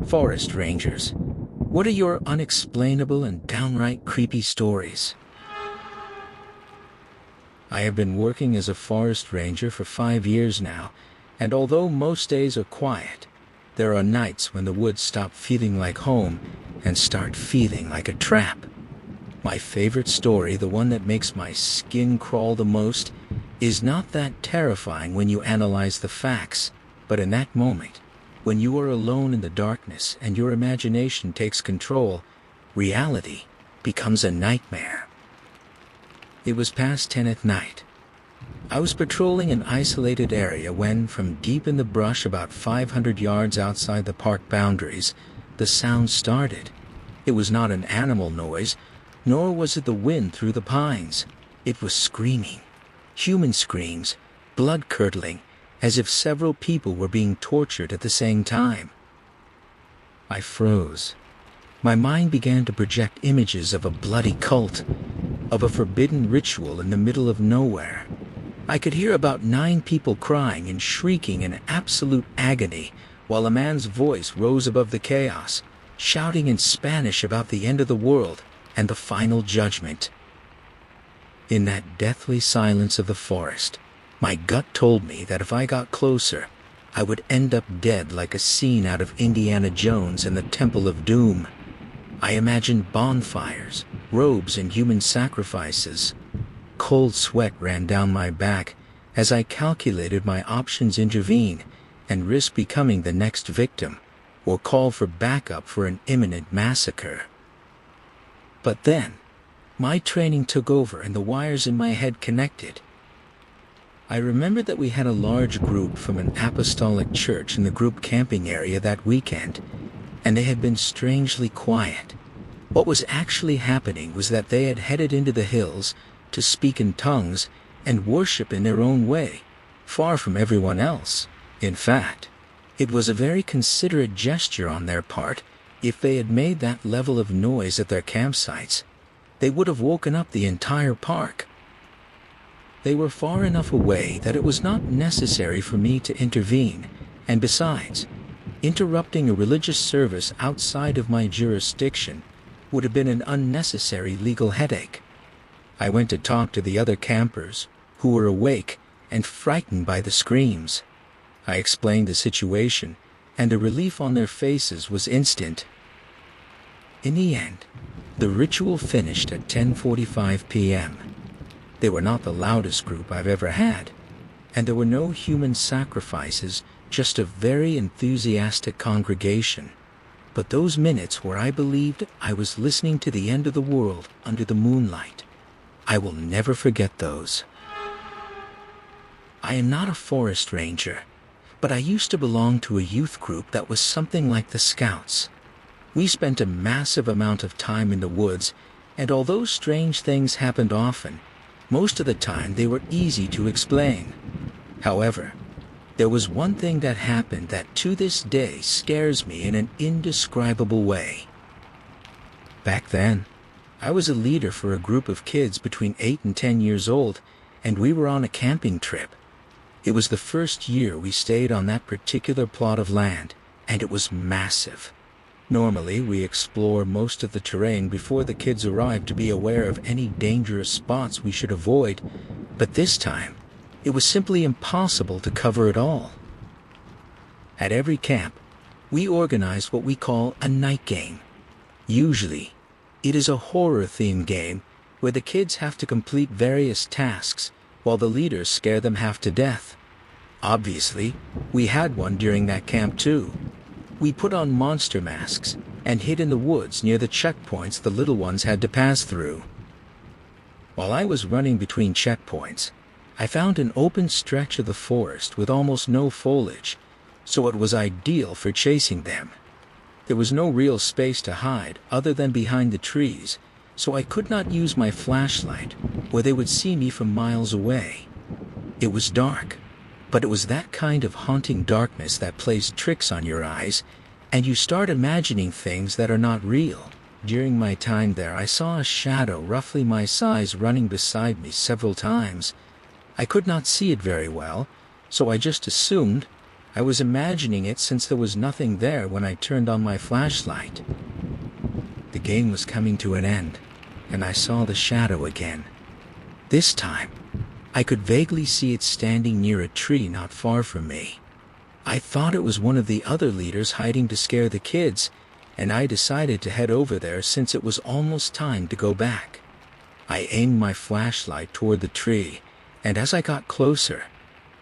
Forest rangers, what are your unexplainable and downright creepy stories? I have been working as a forest ranger for 5 years now, and although most days are quiet, there are nights when the woods stop feeling like home and start feeling like a trap. My favorite story, the one that makes my skin crawl the most, is not that terrifying when you analyze the facts, but in that moment, when you are alone in the darkness and your imagination takes control, reality becomes a nightmare. It was past 10 at night. I was patrolling an isolated area when, from deep in the brush about 500 yards outside the park boundaries, the sound started. It was not an animal noise, nor was it the wind through the pines. It was screaming. Human screams, blood-curdling, as if several people were being tortured at the same time. I froze. My mind began to project images of a bloody cult, of a forbidden ritual in the middle of nowhere. I could hear about 9 people crying and shrieking in absolute agony, while a man's voice rose above the chaos, shouting in Spanish about the end of the world and the final judgment. In that deathly silence of the forest, my gut told me that if I got closer, I would end up dead like a scene out of Indiana Jones and the Temple of Doom. I imagined bonfires, robes, and human sacrifices. Cold sweat ran down my back as I calculated my options: intervene and risk becoming the next victim, or call for backup for an imminent massacre. But then, my training took over and the wires in my head connected. I remembered that we had a large group from an apostolic church in the group camping area that weekend, and they had been strangely quiet. What was actually happening was that they had headed into the hills to speak in tongues and worship in their own way, far from everyone else. In fact, it was a very considerate gesture on their part. If they had made that level of noise at their campsites, they would have woken up the entire park. They were far enough away that it was not necessary for me to intervene, and besides, interrupting a religious service outside of my jurisdiction would have been an unnecessary legal headache. I went to talk to the other campers, who were awake and frightened by the screams. I explained the situation, and the relief on their faces was instant. In the end, the ritual finished at 10:45 p.m. They were not the loudest group I've ever had, and there were no human sacrifices, just a very enthusiastic congregation. But those minutes where I believed I was listening to the end of the world under the moonlight, I will never forget those. I am not a forest ranger, but I used to belong to a youth group that was something like the Scouts. We spent a massive amount of time in the woods, and although strange things happened often, most of the time they were easy to explain. However, there was one thing that happened that to this day scares me in an indescribable way. Back then, I was a leader for a group of kids between 8 and 10 years old, and we were on a camping trip. It was the first year we stayed on that particular plot of land, and it was massive. Normally, we explore most of the terrain before the kids arrive to be aware of any dangerous spots we should avoid, but this time, it was simply impossible to cover it all. At every camp, we organize what we call a night game. Usually, it is a horror-themed game where the kids have to complete various tasks while the leaders scare them half to death. Obviously, we had one during that camp too. We put on monster masks and hid in the woods near the checkpoints the little ones had to pass through. While I was running between checkpoints, I found an open stretch of the forest with almost no foliage, so it was ideal for chasing them. There was no real space to hide other than behind the trees, so I could not use my flashlight, or they would see me from miles away. It was dark, but it was that kind of haunting darkness that plays tricks on your eyes, and you start imagining things that are not real. During my time there, I saw a shadow roughly my size running beside me several times. I could not see it very well, so I just assumed I was imagining it since there was nothing there when I turned on my flashlight. The game was coming to an end, and I saw the shadow again. This time, I could vaguely see it standing near a tree not far from me. I thought it was one of the other leaders hiding to scare the kids, and I decided to head over there since it was almost time to go back. I aimed my flashlight toward the tree, and as I got closer,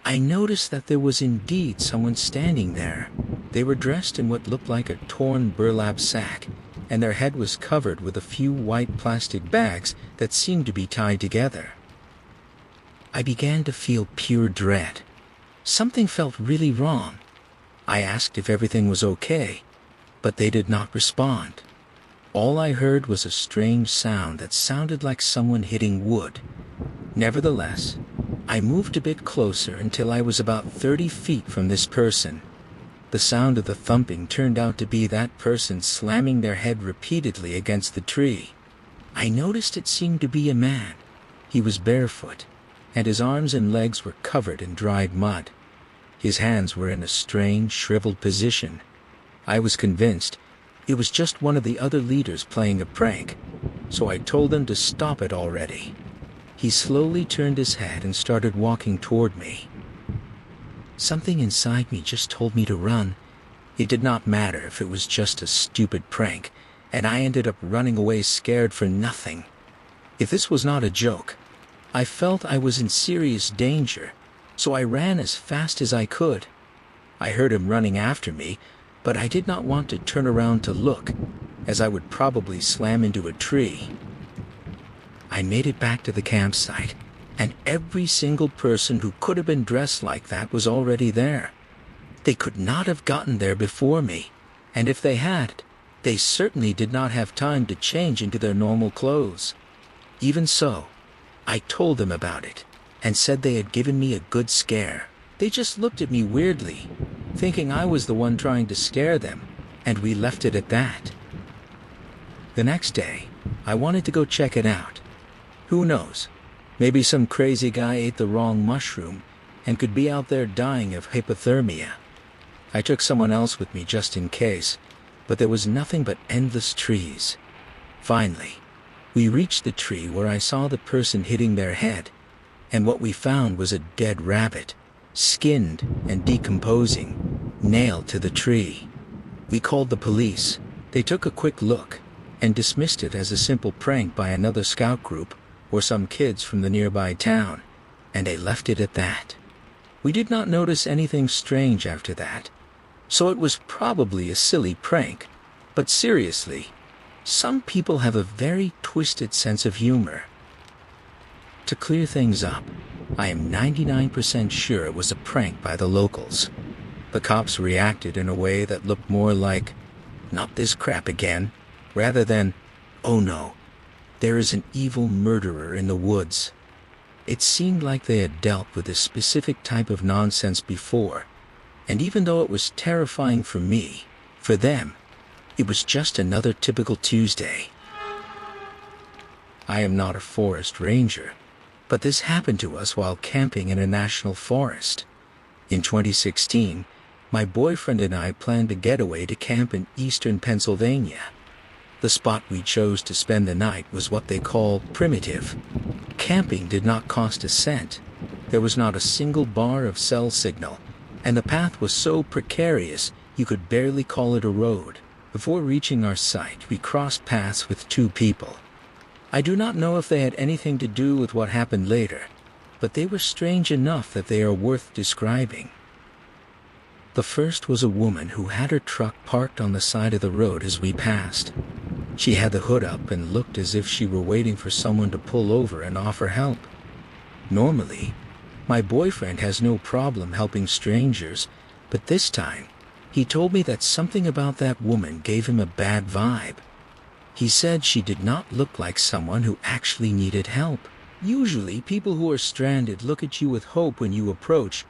I noticed that there was indeed someone standing there. They were dressed in what looked like a torn burlap sack, and their head was covered with a few white plastic bags that seemed to be tied together. I began to feel pure dread. Something felt really wrong. I asked if everything was okay, but they did not respond. All I heard was a strange sound that sounded like someone hitting wood. Nevertheless, I moved a bit closer until I was about 30 feet from this person. The sound of the thumping turned out to be that person slamming their head repeatedly against the tree. I noticed it seemed to be a man. He was barefoot, and his arms and legs were covered in dried mud. His hands were in a strange, shriveled position. I was convinced it was just one of the other leaders playing a prank, so I told him to stop it already. He slowly turned his head and started walking toward me. Something inside me just told me to run. It did not matter if it was just a stupid prank, and I ended up running away scared for nothing. If this was not a joke, I felt I was in serious danger, so I ran as fast as I could. I heard him running after me, but I did not want to turn around to look, as I would probably slam into a tree. I made it back to the campsite, and every single person who could have been dressed like that was already there. They could not have gotten there before me, and if they had, they certainly did not have time to change into their normal clothes. Even so, I told them about it, and said they had given me a good scare. They just looked at me weirdly, thinking I was the one trying to scare them, and we left it at that. The next day, I wanted to go check it out. Who knows? Maybe some crazy guy ate the wrong mushroom and could be out there dying of hypothermia. I took someone else with me just in case, but there was nothing but endless trees. Finally, we reached the tree where I saw the person hitting their head, and what we found was a dead rabbit, skinned and decomposing, nailed to the tree. We called the police. They took a quick look and dismissed it as a simple prank by another scout group or some kids from the nearby town, and they left it at that. We did not notice anything strange after that, so it was probably a silly prank, but seriously, some people have a very twisted sense of humor. To clear things up, I am 99% sure it was a prank by the locals. The cops reacted in a way that looked more like, "Not this crap again," rather than, "Oh no, there is an evil murderer in the woods." It seemed like they had dealt with this specific type of nonsense before, and even though it was terrifying for me, for them, it was just another typical Tuesday. I am not a forest ranger, but this happened to us while camping in a national forest. In 2016, my boyfriend and I planned a getaway to camp in eastern Pennsylvania. The spot we chose to spend the night was what they call primitive. Camping did not cost a cent. There was not a single bar of cell signal, and the path was so precarious you could barely call it a road. Before reaching our site, we crossed paths with two people. I do not know if they had anything to do with what happened later, but they were strange enough that they are worth describing. The first was a woman who had her truck parked on the side of the road as we passed. She had the hood up and looked as if she were waiting for someone to pull over and offer help. Normally, my boyfriend has no problem helping strangers, but this time, he told me that something about that woman gave him a bad vibe. He said she did not look like someone who actually needed help. Usually, people who are stranded look at you with hope when you approach,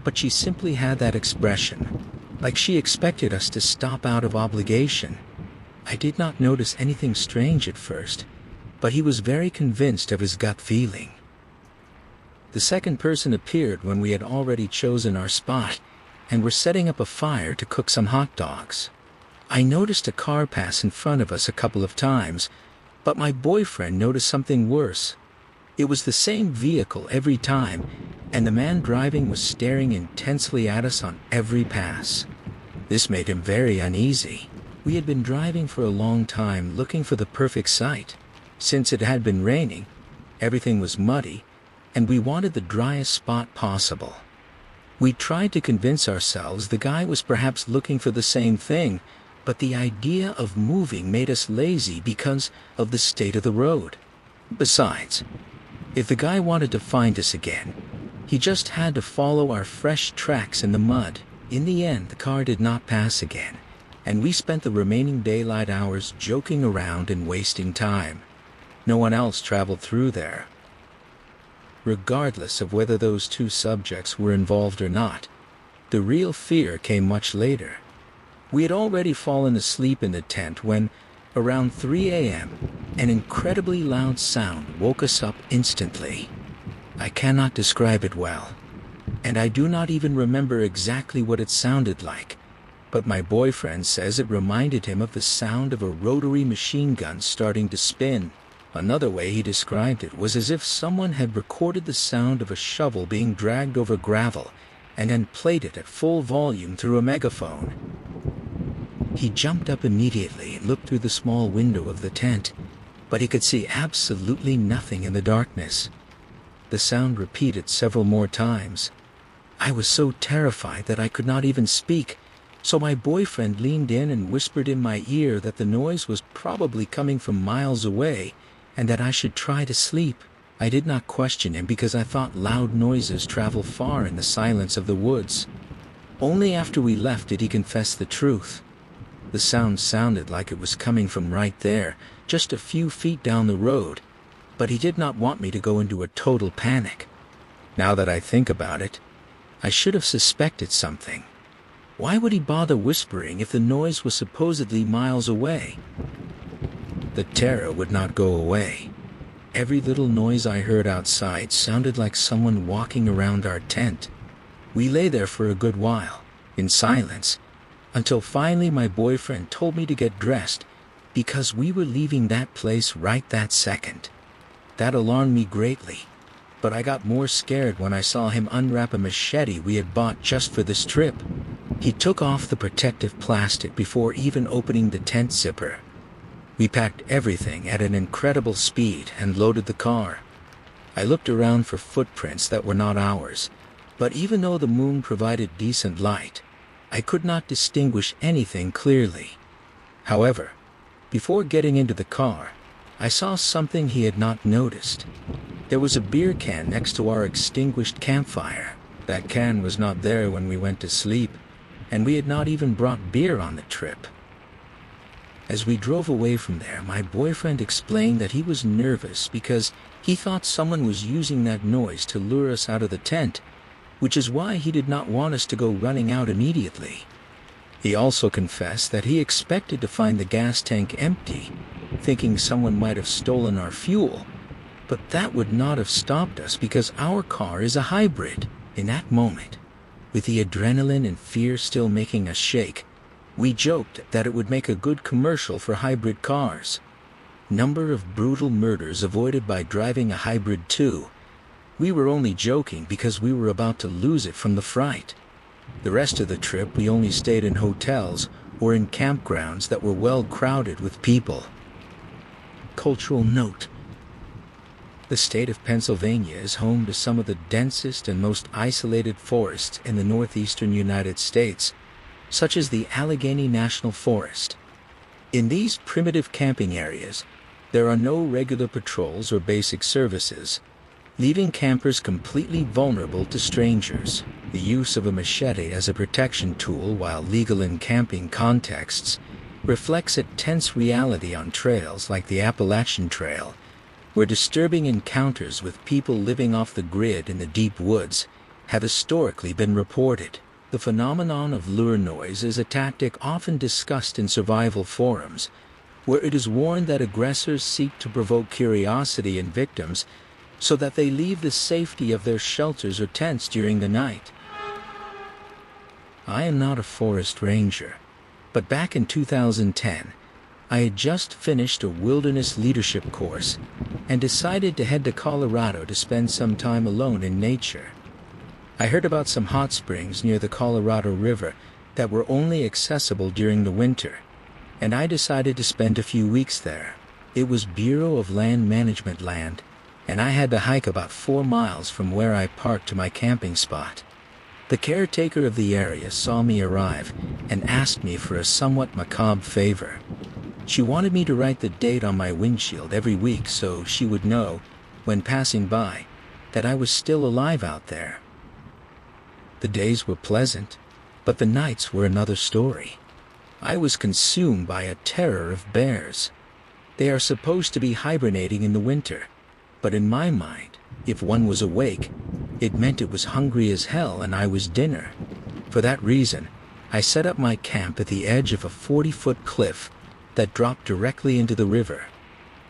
but she simply had that expression, like she expected us to stop out of obligation. I did not notice anything strange at first, but he was very convinced of his gut feeling. The second person appeared when we had already chosen our spot, and were setting up a fire to cook some hot dogs. I noticed a car pass in front of us a couple of times, but my boyfriend noticed something worse. It was the same vehicle every time, and the man driving was staring intensely at us on every pass. This made him very uneasy. We had been driving for a long time looking for the perfect sight. Since it had been raining, everything was muddy, and we wanted the driest spot possible. We tried to convince ourselves the guy was perhaps looking for the same thing, but the idea of moving made us lazy because of the state of the road. Besides, if the guy wanted to find us again, he just had to follow our fresh tracks in the mud. In the end, the car did not pass again, and we spent the remaining daylight hours joking around and wasting time. No one else traveled through there. Regardless of whether those two subjects were involved or not, the real fear came much later. We had already fallen asleep in the tent when, around 3 a.m., an incredibly loud sound woke us up instantly. I cannot describe it well, and I do not even remember exactly what it sounded like, but my boyfriend says it reminded him of the sound of a rotary machine gun starting to spin. Another way he described it was as if someone had recorded the sound of a shovel being dragged over gravel and then played it at full volume through a megaphone. He jumped up immediately and looked through the small window of the tent, but he could see absolutely nothing in the darkness. The sound repeated several more times. I was so terrified that I could not even speak, so my boyfriend leaned in and whispered in my ear that the noise was probably coming from miles away and that I should try to sleep. I did not question him because I thought loud noises travel far in the silence of the woods. Only after we left did he confess the truth. The sound sounded like it was coming from right there, just a few feet down the road, but he did not want me to go into a total panic. Now that I think about it, I should have suspected something. Why would he bother whispering if the noise was supposedly miles away? The terror would not go away. Every little noise I heard outside sounded like someone walking around our tent. We lay there for a good while, in silence, until finally my boyfriend told me to get dressed because we were leaving that place right that second. That alarmed me greatly, but I got more scared when I saw him unwrap a machete we had bought just for this trip. He took off the protective plastic before even opening the tent zipper. We packed everything at an incredible speed and loaded the car. I looked around for footprints that were not ours, but even though the moon provided decent light, I could not distinguish anything clearly. However, before getting into the car, I saw something he had not noticed. There was a beer can next to our extinguished campfire. That can was not there when we went to sleep, and we had not even brought beer on the trip. As we drove away from there, my boyfriend explained that he was nervous because he thought someone was using that noise to lure us out of the tent, which is why he did not want us to go running out immediately. He also confessed that he expected to find the gas tank empty, thinking someone might have stolen our fuel, but that would not have stopped us because our car is a hybrid. In that moment, with the adrenaline and fear still making us shake, we joked that it would make a good commercial for hybrid cars. Number of brutal murders avoided by driving a hybrid too. We were only joking because we were about to lose it from the fright. The rest of the trip we only stayed in hotels or in campgrounds that were well crowded with people. Cultural note: the state of Pennsylvania is home to some of the densest and most isolated forests in the northeastern United States, such as the Allegheny National Forest. In these primitive camping areas, there are no regular patrols or basic services, leaving campers completely vulnerable to strangers. The use of a machete as a protection tool while legal in camping contexts reflects a tense reality on trails like the Appalachian Trail, where disturbing encounters with people living off the grid in the deep woods have historically been reported. The phenomenon of lure noise is a tactic often discussed in survival forums, where it is warned that aggressors seek to provoke curiosity in victims so that they leave the safety of their shelters or tents during the night. I am not a forest ranger, but back in 2010, I had just finished a wilderness leadership course and decided to head to Colorado to spend some time alone in nature. I heard about some hot springs near the Colorado River that were only accessible during the winter, and I decided to spend a few weeks there. It was Bureau of Land Management land, and I had to hike about 4 miles from where I parked to my camping spot. The caretaker of the area saw me arrive and asked me for a somewhat macabre favor. She wanted me to write the date on my windshield every week so she would know, when passing by, that I was still alive out there. The days were pleasant, but the nights were another story. I was consumed by a terror of bears. They are supposed to be hibernating in the winter, but in my mind, if one was awake, it meant it was hungry as hell and I was dinner. For that reason, I set up my camp at the edge of a 40-foot cliff that dropped directly into the river.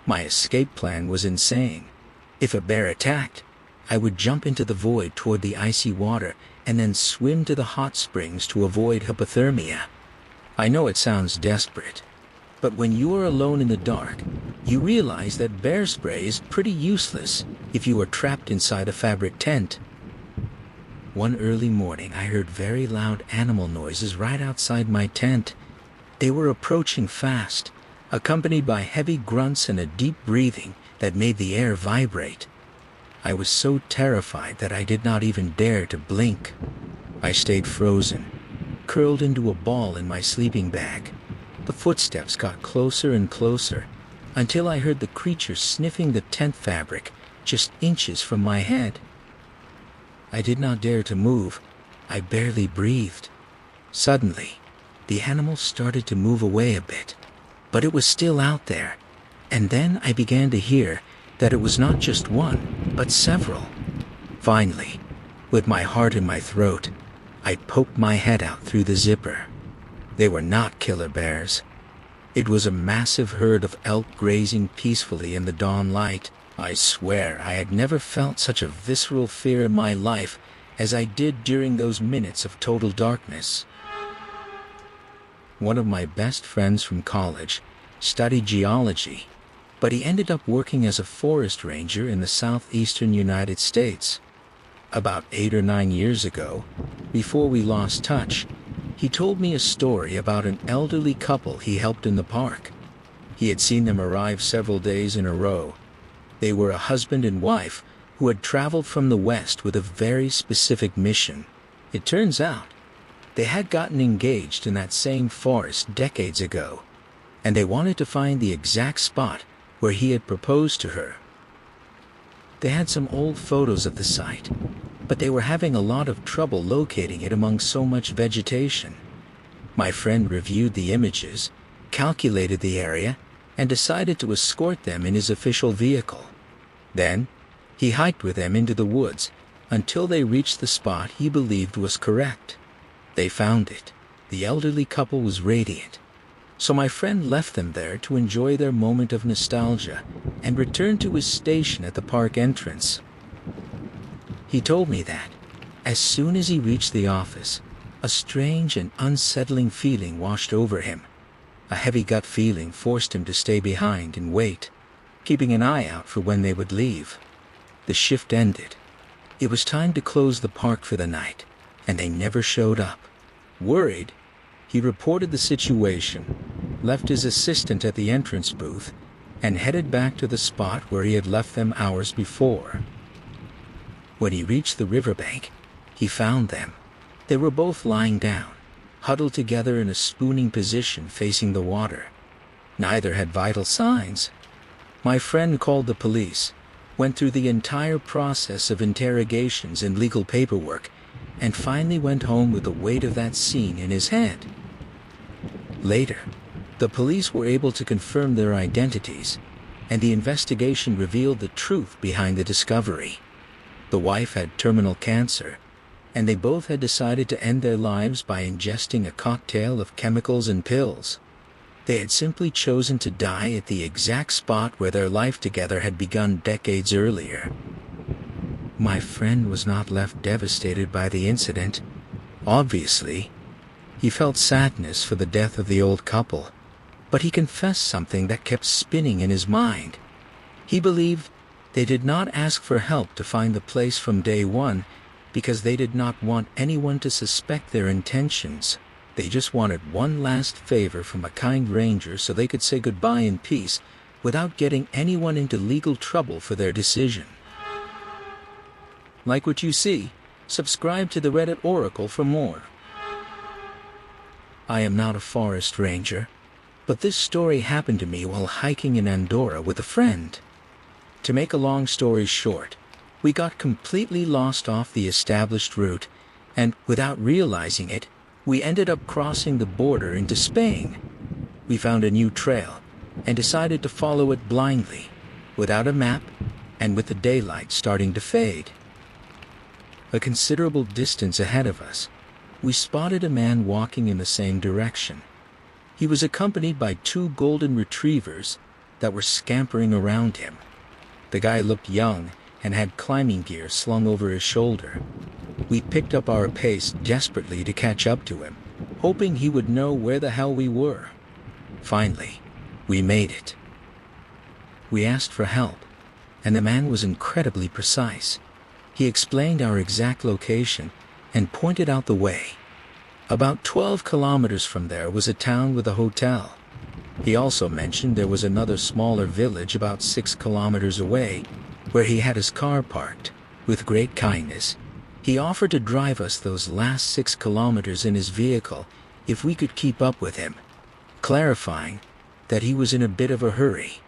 My escape plan was insane. If a bear attacked, I would jump into the void toward the icy water and then swim to the hot springs to avoid hypothermia. I know it sounds desperate, but when you are alone in the dark, you realize that bear spray is pretty useless if you are trapped inside a fabric tent. One early morning, I heard very loud animal noises right outside my tent. They were approaching fast, accompanied by heavy grunts and a deep breathing that made the air vibrate. I was so terrified that I did not even dare to blink. I stayed frozen, curled into a ball in my sleeping bag. The footsteps got closer and closer until I heard the creature sniffing the tent fabric just inches from my head. I did not dare to move. I barely breathed. Suddenly, the animal started to move away a bit, but it was still out there. And then I began to hear that it was not just one, but several. Finally, with my heart in my throat, I poked my head out through the zipper. They were not killer bears. It was a massive herd of elk grazing peacefully in the dawn light. I swear I had never felt such a visceral fear in my life as I did during those minutes of total darkness. One of my best friends from college studied geology, but he ended up working as a forest ranger in the southeastern United States. About 8 or 9 years ago, before we lost touch, he told me a story about an elderly couple he helped in the park. He had seen them arrive several days in a row. They were a husband and wife who had traveled from the West with a very specific mission. It turns out, they had gotten engaged in that same forest decades ago, and they wanted to find the exact spot where he had proposed to her. They had some old photos of the site, but they were having a lot of trouble locating it among so much vegetation. My friend reviewed the images, calculated the area, and decided to escort them in his official vehicle. Then, he hiked with them into the woods until they reached the spot he believed was correct. They found it. The elderly couple was radiant. So my friend left them there to enjoy their moment of nostalgia and returned to his station at the park entrance. He told me that, as soon as he reached the office, a strange and unsettling feeling washed over him. A heavy gut feeling forced him to stay behind and wait, keeping an eye out for when they would leave. The shift ended. It was time to close the park for the night, and they never showed up. Worried, he reported the situation, left his assistant at the entrance booth, and headed back to the spot where he had left them hours before. When he reached the riverbank, he found them. They were both lying down, huddled together in a spooning position facing the water. Neither had vital signs. My friend called the police, went through the entire process of interrogations and legal paperwork, and finally went home with the weight of that scene in his head. Later, the police were able to confirm their identities, and the investigation revealed the truth behind the discovery. The wife had terminal cancer, and they both had decided to end their lives by ingesting a cocktail of chemicals and pills. They had simply chosen to die at the exact spot where their life together had begun decades earlier. My friend was not left devastated by the incident. Obviously, He felt sadness for the death of the old couple, but he confessed something that kept spinning in his mind. He believed they did not ask for help to find the place from day one because they did not want anyone to suspect their intentions. They just wanted one last favor from a kind ranger so they could say goodbye in peace without getting anyone into legal trouble for their decision. Like what you see? Subscribe to the Reddit Oracle for more. I am not a forest ranger, but this story happened to me while hiking in Andorra with a friend. To make a long story short, we got completely lost off the established route, and without realizing it, we ended up crossing the border into Spain. We found a new trail and decided to follow it blindly, without a map and with the daylight starting to fade. A considerable distance ahead of us, we spotted a man walking in the same direction. He was accompanied by 2 golden retrievers that were scampering around him. The guy looked young and had climbing gear slung over his shoulder. We picked up our pace desperately to catch up to him, hoping he would know where the hell we were. Finally, we made it. We asked for help, and the man was incredibly precise. He explained our exact location and pointed out the way. About 12 kilometers from there was a town with a hotel. He also mentioned there was another smaller village about 6 kilometers away where he had his car parked. With great kindness, he offered to drive us those last 6 kilometers in his vehicle if we could keep up with him, clarifying that he was in a bit of a hurry.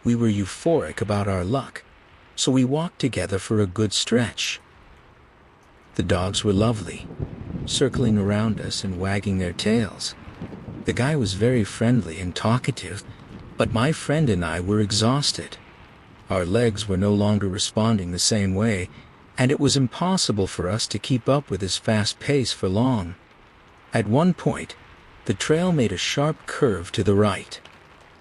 We were euphoric about our luck, so we walked together for a good stretch. The dogs were lovely, circling around us and wagging their tails. The guy was very friendly and talkative, but my friend and I were exhausted. Our legs were no longer responding the same way, and it was impossible for us to keep up with his fast pace for long. At one point, the trail made a sharp curve to the right.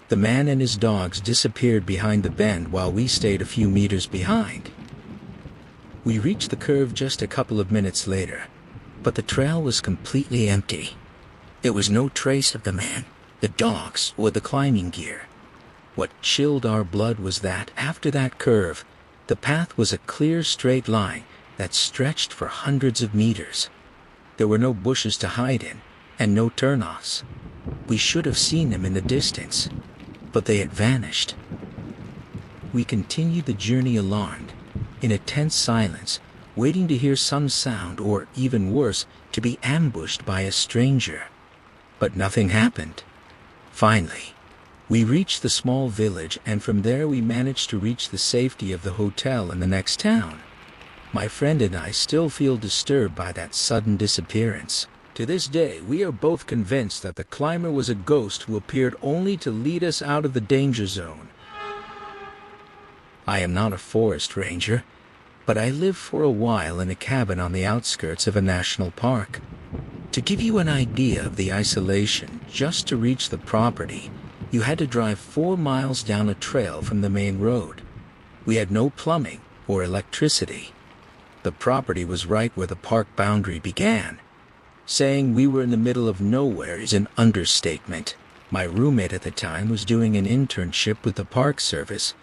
The man and his dogs disappeared behind the bend while we stayed a few meters behind. We reached the curve just a couple of minutes later, but the trail was completely empty. There was no trace of the man, the dogs, or the climbing gear. What chilled our blood was that, after that curve, the path was a clear straight line that stretched for hundreds of meters. There were no bushes to hide in, and no turnoffs. We should have seen them in the distance, but they had vanished. We continued the journey alarmed, in a tense silence, waiting to hear some sound or, even worse, to be ambushed by a stranger. But nothing happened. Finally, we reached the small village, and from there we managed to reach the safety of the hotel in the next town. My friend and I still feel disturbed by that sudden disappearance. To this day, we are both convinced that the climber was a ghost who appeared only to lead us out of the danger zone. I am not a forest ranger, but I lived for a while in a cabin on the outskirts of a national park. To give you an idea of the isolation, just to reach the property, you had to drive 4 miles down a trail from the main road. We had no plumbing or electricity. The property was right where the park boundary began. Saying we were in the middle of nowhere is an understatement. My roommate at the time was doing an internship with the Park Service,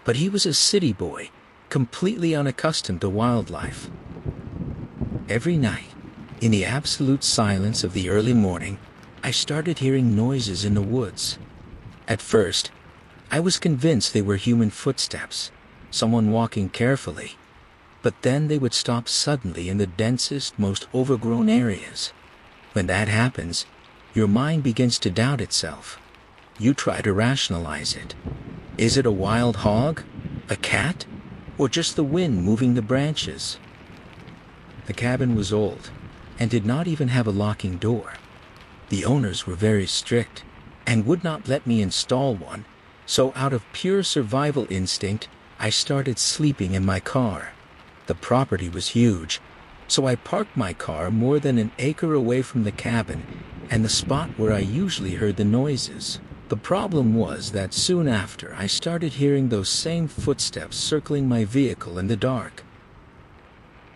but he was a city boy, completely unaccustomed to wildlife. Every night, in the absolute silence of the early morning, I started hearing noises in the woods. At first, I was convinced they were human footsteps, someone walking carefully. But then they would stop suddenly in the densest, most overgrown areas. When that happens, your mind begins to doubt itself. You try to rationalize it. Is it a wild hog, a cat, or just the wind moving the branches? The cabin was old and did not even have a locking door. The owners were very strict and would not let me install one, so out of pure survival instinct, I started sleeping in my car. The property was huge, so I parked my car more than an acre away from the cabin and the spot where I usually heard the noises. The problem was that soon after I started hearing those same footsteps circling my vehicle in the dark.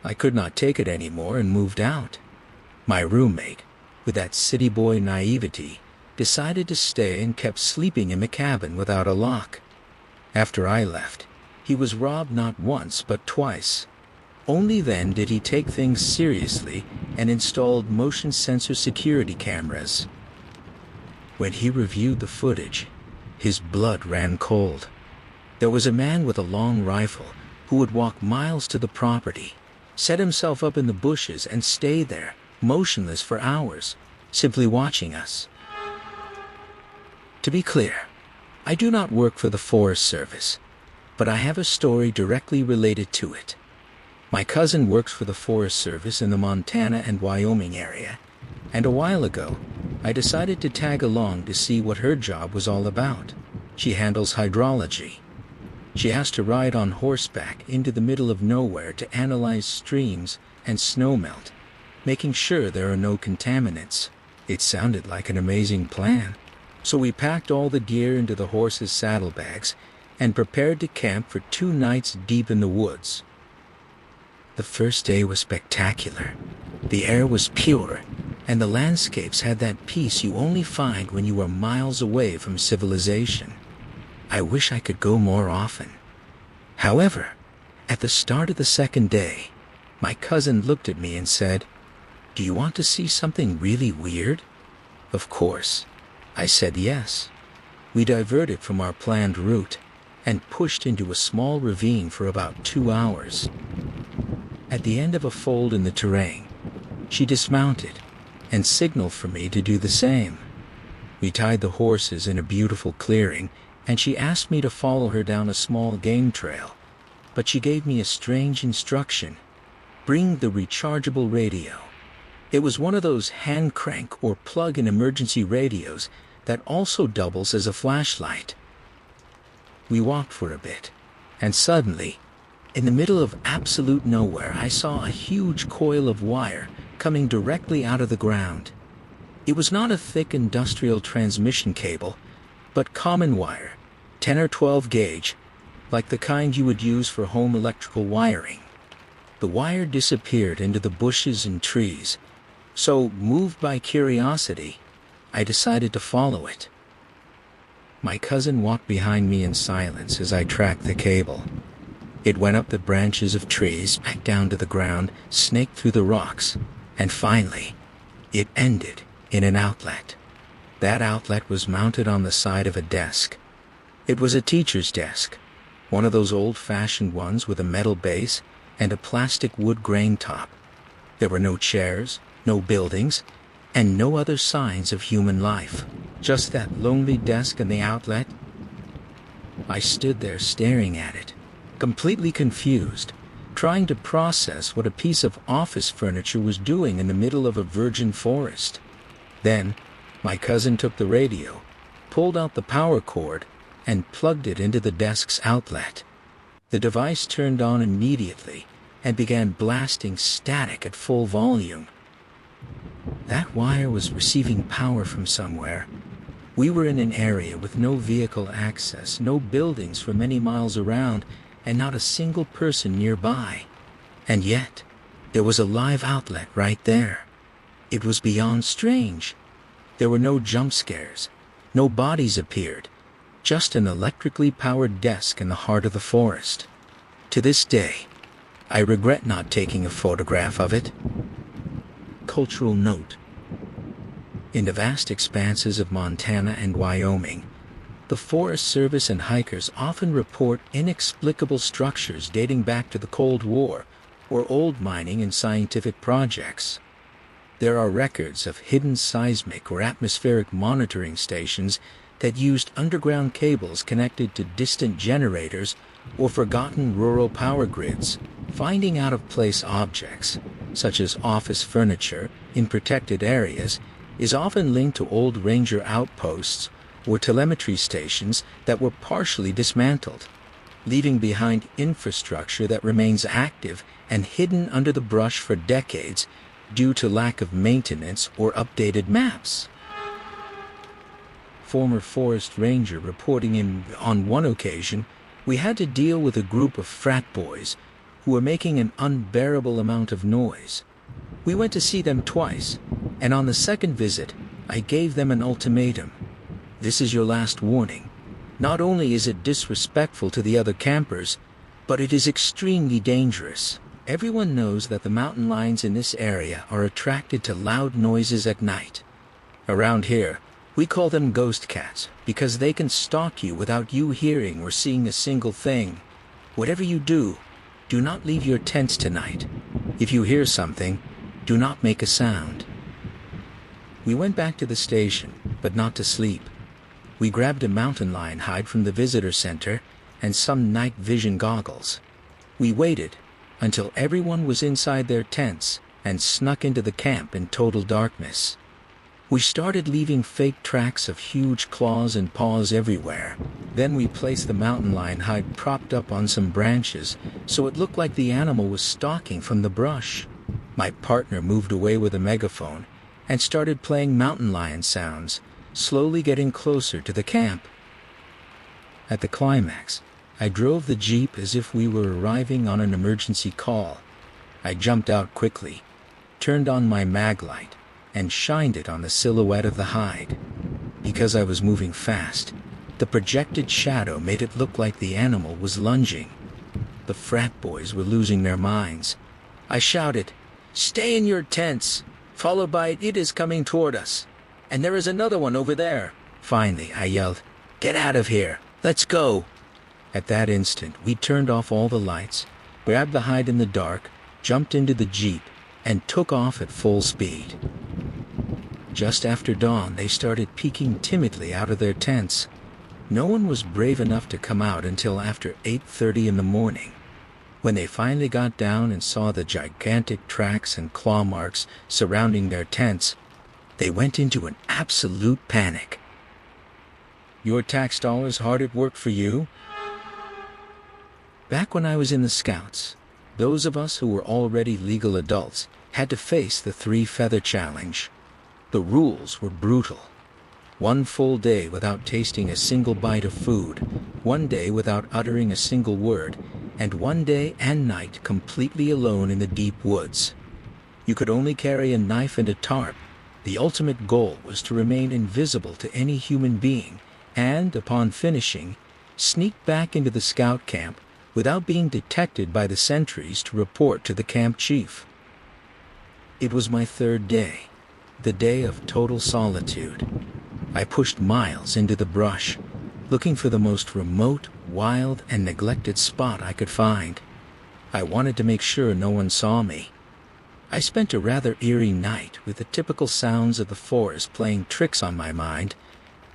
I could not take it anymore and moved out. My roommate, with that city boy naivety, decided to stay and kept sleeping in the cabin without a lock. After I left, he was robbed not once but twice. Only then did he take things seriously and installed motion sensor security cameras. When he reviewed the footage, his blood ran cold. There was a man with a long rifle who would walk miles to the property, set himself up in the bushes and stay there, motionless for hours, simply watching us. To be clear, I do not work for the Forest Service, but I have a story directly related to it. My cousin works for the Forest Service in the Montana and Wyoming area, and a while ago, I decided to tag along to see what her job was all about. She handles hydrology. She has to ride on horseback into the middle of nowhere to analyze streams and snowmelt, making sure there are no contaminants. It sounded like an amazing plan. So we packed all the gear into the horses' saddlebags and prepared to camp for 2 nights deep in the woods. The first day was spectacular. The air was pure, and the landscapes had that peace you only find when you are miles away from civilization. I wish I could go more often. However, at the start of the second day, my cousin looked at me and said, "Do you want to see something really weird?" Of course, I said yes. We diverted from our planned route and pushed into a small ravine for about 2 hours. At the end of a fold in the terrain, she dismounted and signaled for me to do the same. We tied the horses in a beautiful clearing, and she asked me to follow her down a small game trail, but she gave me a strange instruction: bring the rechargeable radio. It was one of those hand crank or plug-in emergency radios that also doubles as a flashlight. We walked for a bit, and suddenly, in the middle of absolute nowhere, I saw a huge coil of wire coming directly out of the ground. It was not a thick industrial transmission cable, but common wire, 10 or 12 gauge, like the kind you would use for home electrical wiring. The wire disappeared into the bushes and trees, so, moved by curiosity, I decided to follow it. My cousin walked behind me in silence as I tracked the cable. It went up the branches of trees, back down to the ground, snaked through the rocks, and finally, it ended in an outlet. That outlet was mounted on the side of a desk. It was a teacher's desk, one of those old-fashioned ones with a metal base and a plastic wood grain top. There were no chairs, no buildings, and no other signs of human life. Just that lonely desk and the outlet. I stood there staring at it, completely confused, trying to process what a piece of office furniture was doing in the middle of a virgin forest. Then, my cousin took the radio, pulled out the power cord, and plugged it into the desk's outlet. The device turned on immediately and began blasting static at full volume. That wire was receiving power from somewhere. We were in an area with no vehicle access, no buildings for many miles around, and not a single person nearby. And yet, there was a live outlet right there. It was beyond strange. There were no jump scares. No bodies appeared. Just an electrically powered desk in the heart of the forest. To this day, I regret not taking a photograph of it. Cultural note. In the vast expanses of Montana and Wyoming, the Forest Service and hikers often report inexplicable structures dating back to the Cold War or old mining and scientific projects. There are records of hidden seismic or atmospheric monitoring stations that used underground cables connected to distant generators or forgotten rural power grids. Finding out-of-place objects, such as office furniture, in protected areas, is often linked to old ranger outposts or telemetry stations that were partially dismantled, leaving behind infrastructure that remains active and hidden under the brush for decades due to lack of maintenance or updated maps. Former forest ranger reporting on one occasion, we had to deal with a group of frat boys who were making an unbearable amount of noise. We went to see them twice, and on the second visit, I gave them an ultimatum. This is your last warning. Not only is it disrespectful to the other campers, but it is extremely dangerous. Everyone knows that the mountain lions in this area are attracted to loud noises at night. Around here, we call them ghost cats because they can stalk you without you hearing or seeing a single thing. Whatever you do, do not leave your tents tonight. If you hear something, do not make a sound. We went back to the station, but not to sleep. We grabbed a mountain lion hide from the visitor center and some night vision goggles. We waited until everyone was inside their tents and snuck into the camp in total darkness. We started leaving fake tracks of huge claws and paws everywhere. Then we placed the mountain lion hide propped up on some branches so it looked like the animal was stalking from the brush. My partner moved away with a megaphone and started playing mountain lion sounds, slowly getting closer to the camp. At the climax, I drove the Jeep as if we were arriving on an emergency call. I jumped out quickly, turned on my mag light, and shined it on the silhouette of the hide. Because I was moving fast, the projected shadow made it look like the animal was lunging. The frat boys were losing their minds. I shouted, "Stay in your tents," followed by, "It is coming toward us. And there is another one over there." Finally, I yelled, "Get out of here. Let's go." At that instant, we turned off all the lights, grabbed the hide in the dark, jumped into the Jeep, and took off at full speed. Just after dawn, they started peeking timidly out of their tents. No one was brave enough to come out until after 8:30 in the morning. When they finally got down and saw the gigantic tracks and claw marks surrounding their tents, they went into an absolute panic. Your tax dollars hard at work for you? Back when I was in the Scouts, those of us who were already legal adults had to face the 3-feather challenge. The rules were brutal. 1 full day without tasting a single bite of food, 1 day without uttering a single word, and 1 day and night completely alone in the deep woods. You could only carry a knife and a tarp. The ultimate goal was to remain invisible to any human being and, upon finishing, sneak back into the scout camp without being detected by the sentries to report to the camp chief. It was my 3rd day, the day of total solitude. I pushed miles into the brush, looking for the most remote, wild, and neglected spot I could find. I wanted to make sure no one saw me. I spent a rather eerie night with the typical sounds of the forest playing tricks on my mind,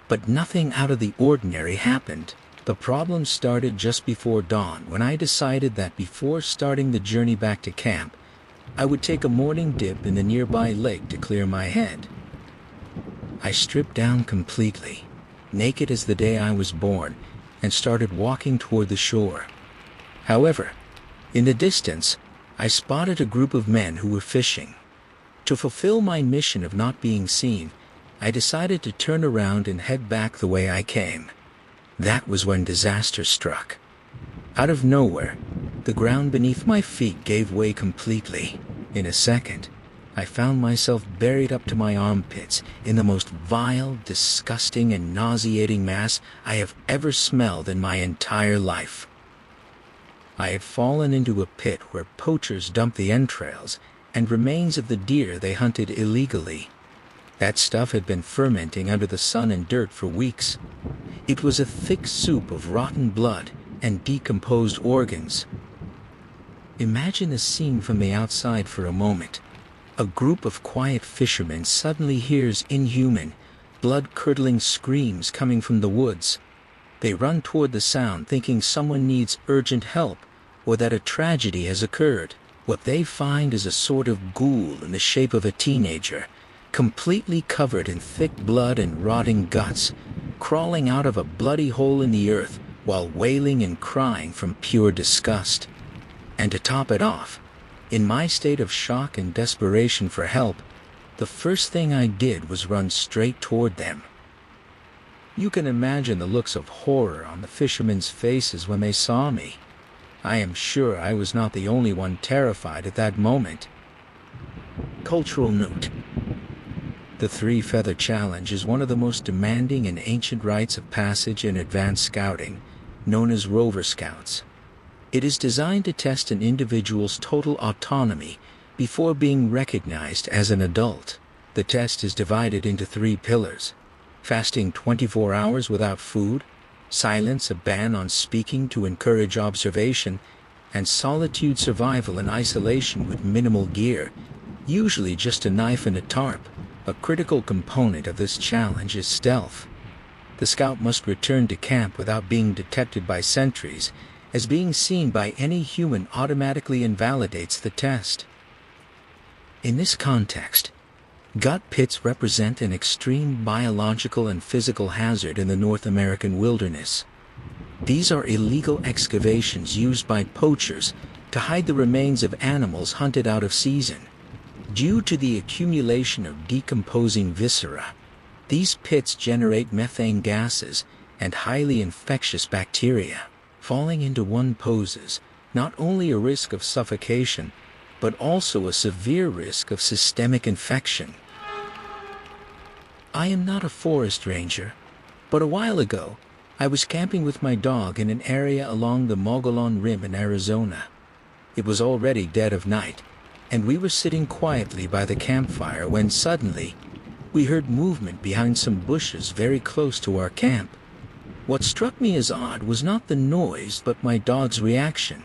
but nothing out of the ordinary happened. The problem started just before dawn when I decided that before starting the journey back to camp, I would take a morning dip in the nearby lake to clear my head. I stripped down completely, naked as the day I was born, and started walking toward the shore. However, in the distance, I spotted a group of men who were fishing. To fulfill my mission of not being seen, I decided to turn around and head back the way I came. That was when disaster struck. Out of nowhere, the ground beneath my feet gave way completely. In a second, I found myself buried up to my armpits in the most vile, disgusting, and nauseating mass I have ever smelled in my entire life. I had fallen into a pit where poachers dumped the entrails and remains of the deer they hunted illegally. That stuff had been fermenting under the sun and dirt for weeks. It was a thick soup of rotten blood and decomposed organs. Imagine the scene from the outside for a moment. A group of quiet fishermen suddenly hears inhuman, blood-curdling screams coming from the woods. They run toward the sound thinking someone needs urgent help or that a tragedy has occurred. What they find is a sort of ghoul in the shape of a teenager, completely covered in thick blood and rotting guts, crawling out of a bloody hole in the earth while wailing and crying from pure disgust. And to top it off, in my state of shock and desperation for help, the first thing I did was run straight toward them. You can imagine the looks of horror on the fishermen's faces when they saw me. I am sure I was not the only one terrified at that moment. Cultural note. The three-feather challenge is one of the most demanding and ancient rites of passage in advanced scouting, known as Rover Scouts. It is designed to test an individual's total autonomy before being recognized as an adult. The test is divided into 3 pillars: fasting 24 hours without food, silence, a ban on speaking to encourage observation, and solitude, survival in isolation with minimal gear, usually just a knife and a tarp. A critical component of this challenge is stealth. The scout must return to camp without being detected by sentries, as being seen by any human automatically invalidates the test. In this context, gut pits represent an extreme biological and physical hazard in the North American wilderness. These are illegal excavations used by poachers to hide the remains of animals hunted out of season. Due to the accumulation of decomposing viscera, these pits generate methane gases and highly infectious bacteria. Falling into one poses not only a risk of suffocation, but also a severe risk of systemic infection. I am not a forest ranger, but a while ago, I was camping with my dog in an area along the Mogollon Rim in Arizona. It was already dead of night, and we were sitting quietly by the campfire when suddenly, we heard movement behind some bushes very close to our camp. What struck me as odd was not the noise but my dog's reaction.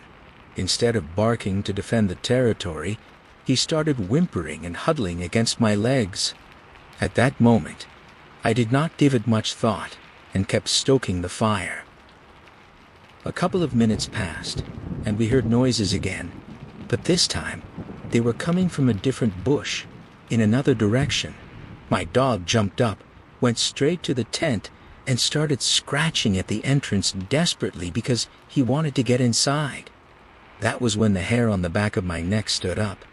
Instead of barking to defend the territory, he started whimpering and huddling against my legs. At that moment, I did not give it much thought and kept stoking the fire. A couple of minutes passed, and we heard noises again, but this time, they were coming from a different bush, in another direction. My dog jumped up, went straight to the tent, and started scratching at the entrance desperately because he wanted to get inside. That was when the hair on the back of my neck stood up.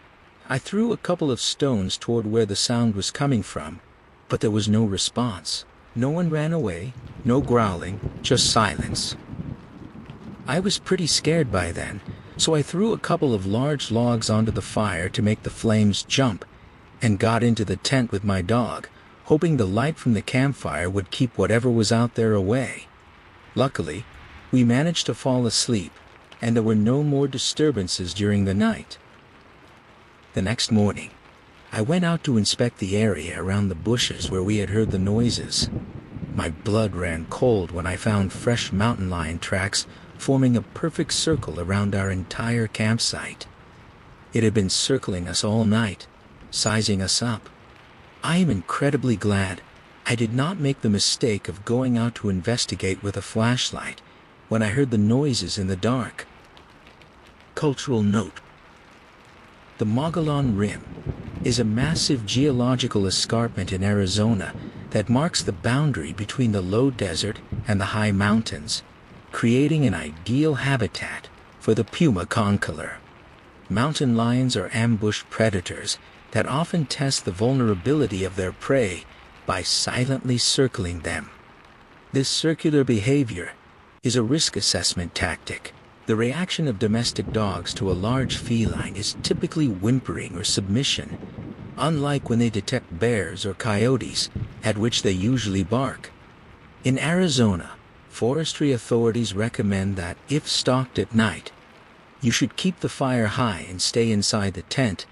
I threw a couple of stones toward where the sound was coming from, but there was no response. No one ran away, no growling, just silence. I was pretty scared by then, so I threw a couple of large logs onto the fire to make the flames jump, and got into the tent with my dog, hoping the light from the campfire would keep whatever was out there away. Luckily, we managed to fall asleep, and there were no more disturbances during the night. The next morning, I went out to inspect the area around the bushes where we had heard the noises. My blood ran cold when I found fresh mountain lion tracks forming a perfect circle around our entire campsite. It had been circling us all night, sizing us up. I am incredibly glad I did not make the mistake of going out to investigate with a flashlight when I heard the noises in the dark. Cultural note. The Mogollon Rim is a massive geological escarpment in Arizona that marks the boundary between the low desert and the high mountains, creating an ideal habitat for the puma concolor. Mountain lions are ambush predators that often test the vulnerability of their prey by silently circling them. This circular behavior is a risk assessment tactic. The reaction of domestic dogs to a large feline is typically whimpering or submission, unlike when they detect bears or coyotes, at which they usually bark. In Arizona, forestry authorities recommend that, if stalked at night, you should keep the fire high and stay inside the tent,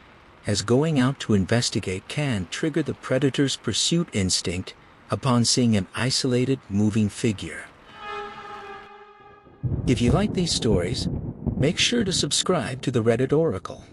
as going out to investigate can trigger the predator's pursuit instinct upon seeing an isolated, moving figure. If you like these stories, make sure to subscribe to the Reddit Oracle.